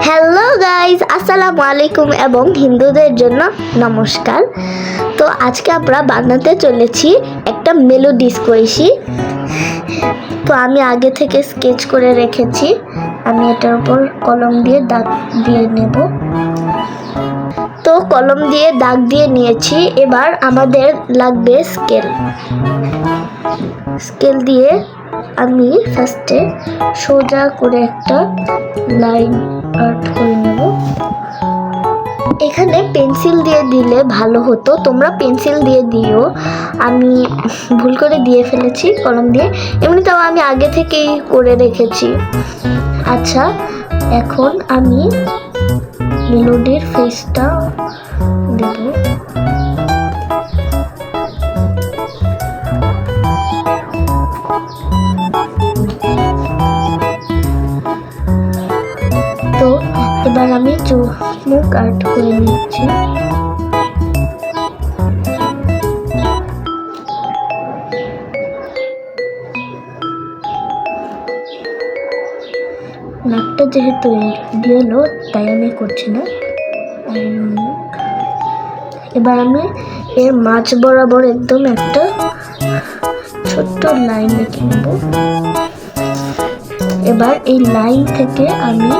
Hello guys, আসসালামু আলাইকুম এবং হিন্দুদের জন্য নমস্কার। তো আজকে আমরা বানাতে চলেছি একটা মেলোডি স্কোয়েশি। তো আমি আগে থেকে স্কেচ করে রেখেছি। আমি এটার উপর কলম দিয়ে দাগ দিয়ে নেব। তো কলম দিয়ে দাগ দিয়ে নিয়েছি। এবার আমাদের লাগবে স্কেল দিয়ে আমি ফার্স্টে সোজা করে একটা লাইন আর্ট করে নেব। এখানে পেন্সিল দিয়ে দিলে ভালো হতো, তোমরা পেন্সিল দিয়ে দিও। আমি ভুল করে দিয়ে ফেলেছি কলম দিয়ে, এমনিতেও আমি আগে থেকেই করে রেখেছি। আচ্ছা, এখন আমি মেলোডির ফেসটা দেব। তো এবার আমি মুখ আর্ট করে নিচ্ছি। নাকটা যেহেতু ইয়েলো তাই আমি করছি না। এবার আমি এর মাঝ বরাবর একদম একটা ছোট্ট লাইন এঁকে নেব। এবার এই লাইন থেকে আমি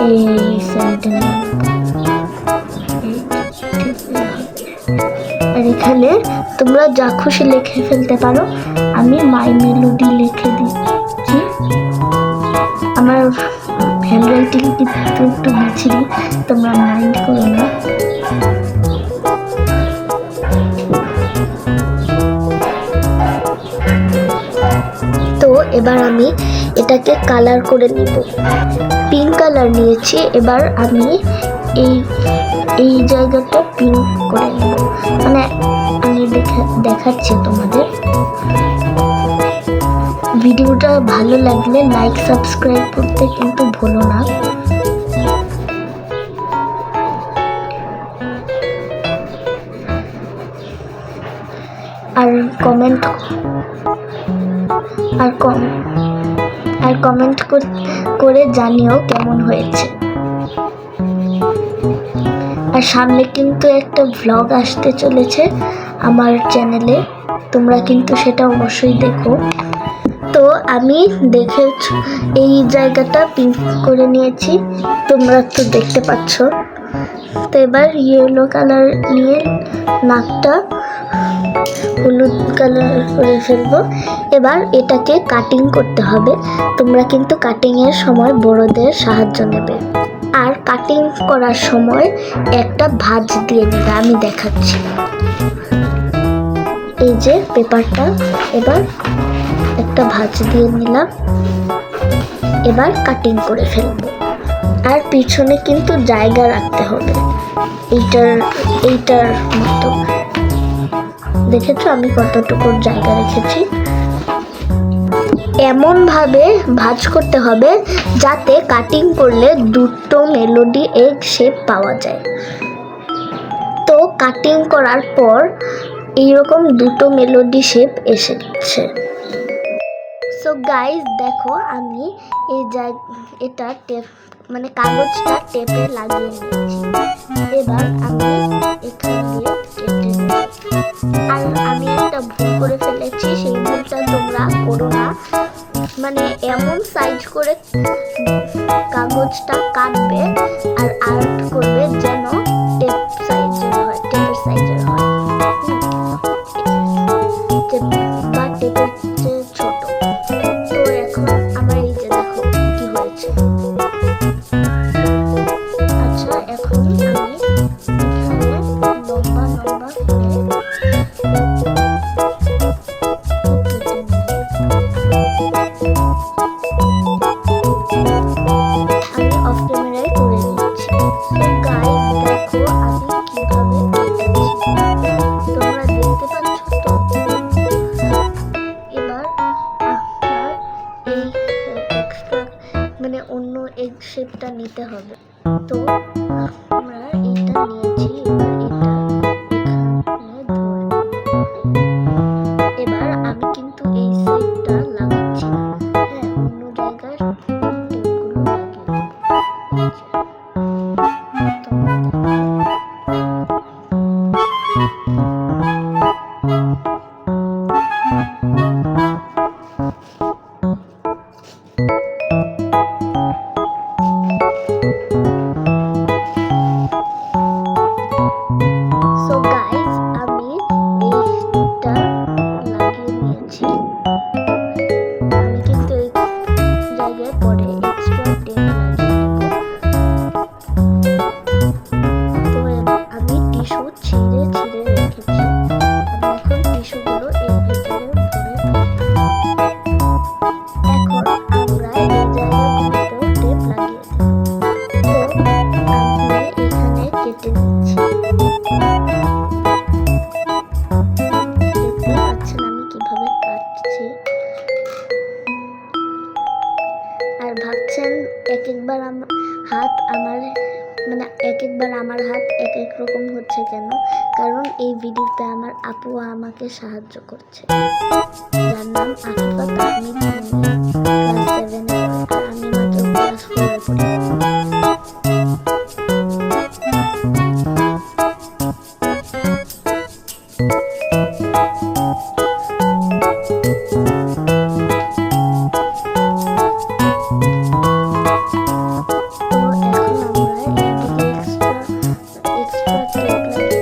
এই সাইডে আর এখানে তোমরা যা খুশি লিখে ফেলতে পারো। আমি মাই মেলোডি লিখে দিচ্ছি। আমার হ্যান্ডরাইটিং কিন্তু একটু বিচ্ছিরি, তোমরা মাইন্ড করো না। তো এবার আমি এটাকে কালার করে নিব। পিঙ্ক কালার নিয়েছি। এবার আমি এই জায়গাটা পিঙ্ক করে নেব। মানে আমি দেখাচ্ছি তোমাদের। ভিডিওটা ভালো লাগলে লাইক সাবস্ক্রাইব করতে কিন্তু ভুলো না। আর কমেন্ট করে জানিও কেমন হয়েছে। আর সামনে কিন্তু একটা ভ্লগ আসতে চলেছে আমার চ্যানেলে, তোমরা কিন্তু সেটা অবশ্যই দেখো। তো আমি এই জায়গাটা পিঙ্ক করে নিয়েছি, তোমরা তো দেখতে পাচ্ছ। তো এবার ইয়েলো কালার নিয়ে নাকটা হলুদ কালার করে ফেলবো। এবার এটাকে কাটিং করতে হবে। তোমরা কিন্তু কাটিংয়ের সময় বড়দের সাহায্য নেবে। আর কাটিং করার সময় একটা ভাঁজ দিয়ে নেবে, আমি দেখাচ্ছি। এই যে পেপারটা, এবার একটা ভাঁজ দিয়ে নিলাম। এবার কাটিং করে ফেলবো। আর পিছনে কিন্তু জায়গা রাখতে হবে এইটার মতো। দেখেছো আমি কতটুকু জায়গা রেখেছি। এমন ভাবে ভাঁজ করতে হবে যাতে কাটিং করলে দুটো মেলোডি এগ শেপ পাওয়া যায়। তো কাটিং করার পর এইরকম দুটো মেলোডি শেপ এসেছে। সো গাইজ দেখো, আমি এটা মানে কাগজটা টেপে লাগিয়ে নিয়েছি। এবার আমি এখান দিয়ে কেটে নেব। আর আমি একটা ভুল করে ফেলেছি, সেই ভুলটা তোমরা করো না। মানে এমন সাইজ করে কাগজটা কাটবে আর আর্ট করবে যেন টেপের সাইজের হয়, বা টেপের চেয়ে ছোট। তো এখন আমার এই যে দেখো কি হয়েছে। আচ্ছা, এখন আমি এখানে লম্বা লম্বা অন্য এগ শেপটা নিতে হবে। তো আমরা এটা নিয়েছি। এবার আমি কিন্তু এই সাইডটা লাগাচ্ছি না, হ্যাঁ, অন্য জায়গায় টেপগুলো লাগিয়ে সো গাইস, আমি এইটা লাগিয়ে নিয়েছি। আমি কিন্তু এই জায়গায় পরে এক্সট্রা টেপ লাগিয়ে দেব। তো আমি টিস্যু ছিঁড়ে রেখেছি। আমি এখন টিস্যুগুলো এর ভেতরে ভরে ফেলবো। এখন আমরা এই জায়গাগুলোতেও টেপ লাগিয়ে দেব। তো আমি এখানে কেটে নিচ্ছি। দেখতে পাচ্ছেন আমি কিভাবে কাটছি। আর ভাবছেন এক একবার আমার হাত এক এক রকম হচ্ছে কেন? কারণ এই ভিডিওতে আমার আপু আমাকে সাহায্য করছে, যার নাম আকিফা তাহমিদ মুমিন, ক্লাস 7 এ পড়ে। আর আমি মাত্র ক্লাস 4 এ পড়ি। তো এখন আমরা এদিকে এক্সট্রা টেপ লাগিয়ে